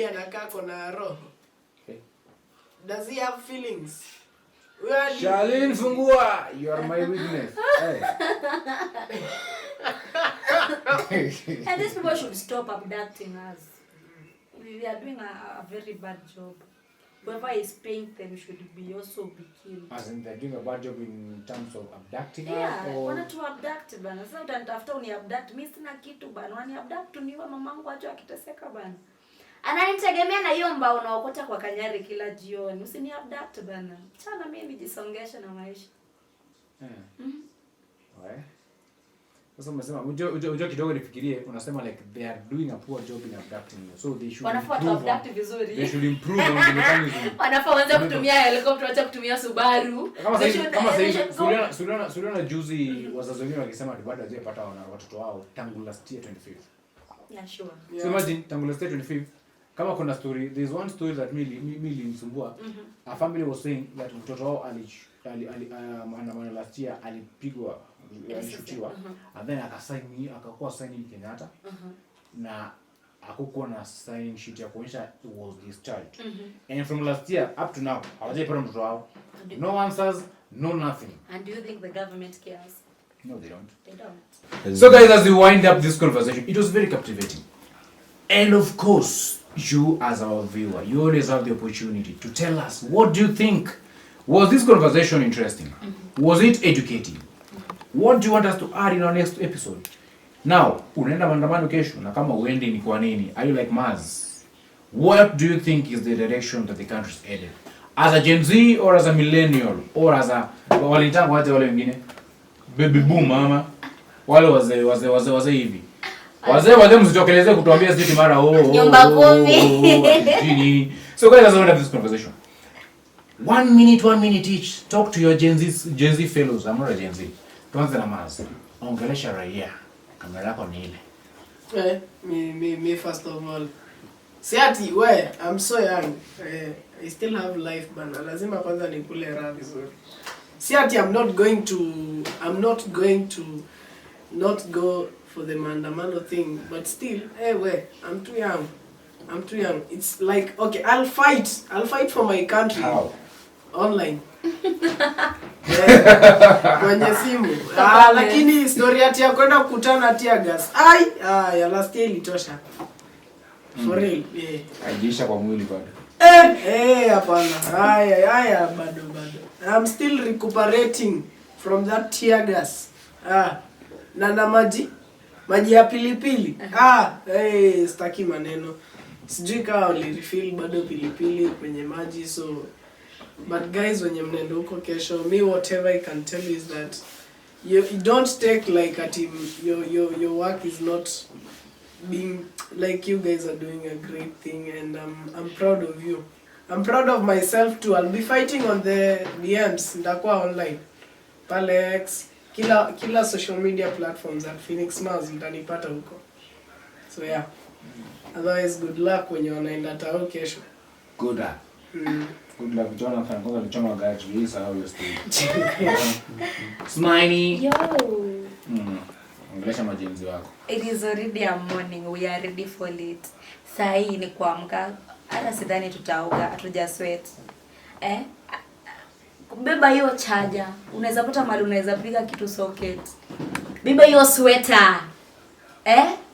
anakaa kona roho. Does he have feelings? Shalin Fungua, you are my witness. And these people should stop abducting us. We are doing a very bad job. Whoever is paying them should be also be killed. As in they're doing a bad job in terms of abducting us? Yeah, wana tu abduct bana. Sasa utanitafuta uni abduct. Mimi sina kitu bana. Wani abduct niwe mamangu aje akiteseka bana. Ananitegemea na hiyo mbao unaokota kwa kanyari kila jioni. Usini abduct bana. Chana mimi nijisongesha na maisha. Sasa umesema unajua kidogo nifikirie unasema like they are doing a poor job in abducting you. So they should abduct vizuri. They should improve on the mechanism. Wanaanza kutumia helicopter, wacha kutumia Subaru. Kama Suliona juzi wazazi wengine wakisema bado hajapata watoto wao tangu last year 25th. Yeah, sure. So imagine tangu last year 25th kama kuna story, there's one story that really msumbua. A family was saying that mtoto wao maana last year alipigwa alishutiwa and then akakuwa signing Kenyatta na hakukuwa na sign sheet ya kuonyesha it was discharged. And from last year up to now hawajapata mtoto wao. No answers, no nothing. And do you think the government cares? No, they don't. They don't. So guys, as we wind up this conversation, it was very captivating. And of course, you as our viewer, you always have the opportunity to tell us, what do you think? Was this conversation interesting? Was it educating? What do you want us to add in our next episode? Now, unaenda maandamano kesho na kama uende ni kwa nini? Are you like Marz? What do you think is the direction that the country is headed? As a Gen Z or as a millennial or as a walitanga wale wengine? Baby boom mama. Wale wazee hivi. Wazee msitokeleze kutuambia sisi mara nyumba 10. So guys, let's have this conversation. 1 minute each. Talk to your Gen Z fellows. I'm not a Gen Z. Tuanze na Marz. Ongelesha raia. Kamera yako ni ile. Me first of all. Siati I'm so young. I still have life bana. Lazima kwanza nikule raha vizuri. Siati I'm not going to not go for the maandamano thing, but still I'm too young. It's like, okay, I'll fight for my country. How? Online. Kwenye simu. Lakini story ati ya kwenda kukutana tear gas. Ya last year ilitosha. For real. Aijisha kwa mwili bado. Hapana. Haya bado. I'm still recuperating from that tear gas. na maji ya pilipili. Sitaki maneno. Sijui kama walirefill bado pilipili kwenye maji, so but guys, when you mnendo huko kesho, me whatever I can tell you is that you don't take like a team, your work is not being like, you guys are doing a great thing, and I'm proud of you. I'm proud of myself too. I'll be fighting on the DMs, ndakuwa online pale X, kila social media platforms at Phoenix Marz mtanipata huko. So yeah, otherwise good luck when you're wanaenda tao kesho. Good luck. Good luck, Jonathan. Kwanza nichoma gari hii sawa hiyo story. Smiley. Yo. Ongelesha majenzi wako. It is already a morning. We are ready for it. Saa hii ni kuamka. Hata sidhani tutaoga, hatuja sweat. Beba hiyo charger. Unaweza pata mali, unaweza piga kitu socket. Beba hiyo sweater.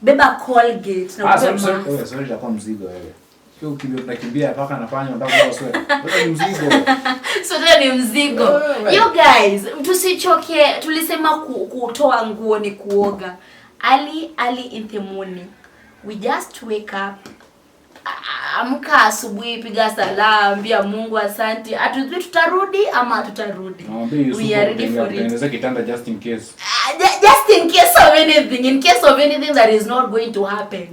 Beba Colgate na sorry itakuwa mzigo wewe. Sio unakimbia paka anafanya unataka kwa sweater. Wewe ni mzigo. Sweater ni mzigo. You guys, tusichoke. Tulisema kutoa nguo ni kuoga. Early in the morning. We just wake up. Amka asubuhi, piga sala, ambia Mungu asante. Atujui tutarudi ama tutarudi. We are ready for it. Unaweza kitanda just in case. Just in case of anything. In case of anything that is not going to happen.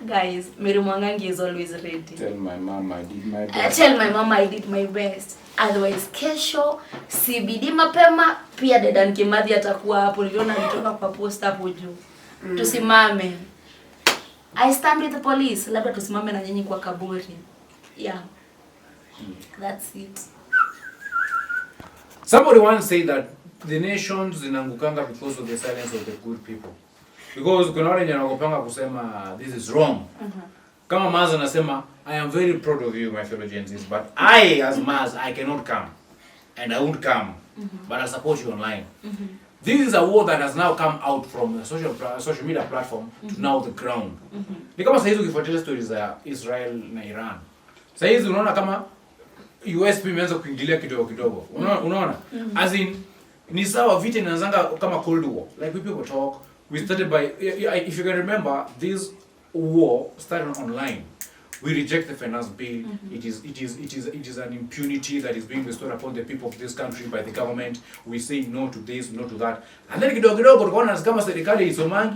Guys, Mirimangangi is always ready. Tell my mom I did my best. Tell my mama I did my best. Otherwise kesho CBD mapema, pia Dedan Kimathi atakuwa hapo. Niliona alitoka kwa post hapo juu. Tusimame. I stand with the police. Labda tusimame na nyinyi kwa kaburi. Yeah. That's it. Somebody once said that the nations zinaangukanga because of the silence of the good people. Because kuna wale wanagopanga kusema this is wrong. Kama Marz anasema I am very proud of you my fellow Gen Zs, but I as Marz I cannot come and I won't come. But I support you online. This is a war that has now come out from the social media platform to now the ground. Ni kama sasa hizo ukifuatilia stories za Israel na Iran. Sasa hizo unaona kama US imeanza kuingilia kidogo. Unaona? As in ni sawa vita inaanzanga kama Cold War. Like people talk, we started by, if you can remember, this war started online. We reject the finance bill. It is an impunity that is being bestowed upon the people of this country by the government. We say no to this, no to that. And then kidogo tukaona kama serikali isomangi.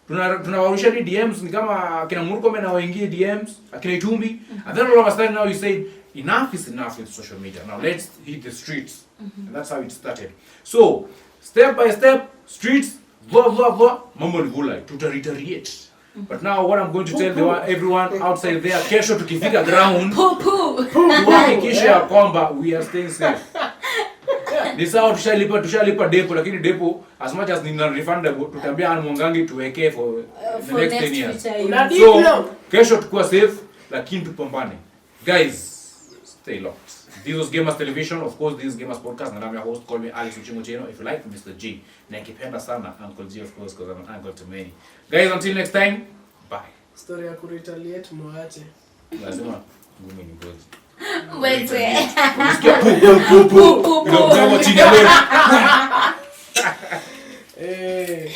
Tunawarusha DMs ni kama kina Murkomen na waingie DMs, akina Itumbi. And then all of a sudden now you say enough is enough with social media. Now let's hit the streets. And that's how it started. So, step by step, streets, blah blah blah, mambo ni gula, tuta-retaliate. But now what I'm going to tell everyone outside there, kesho tukifika ground, tuhakikisha kwamba we are staying safe. Ni sawa tushalipa depo, lakini depo as much as nina refundable tutambia Mwangangi tuweke for the next 10 years. So kesho tukua safe lakini tupambane. Guys, stay locked. This was Gamers Television, of course this is Gamers Podcast, and I'm your host, call me Alex Otieno. If you like Mr. G, nakipenda sana Uncle G, of course, because I'm an uncle to many. Guys, until next time, bye. Story ya kuretaliate muache. Lazima ngumi ni ngozi. Wete. Unasikia pu. Ndio chini ya leo. Eh.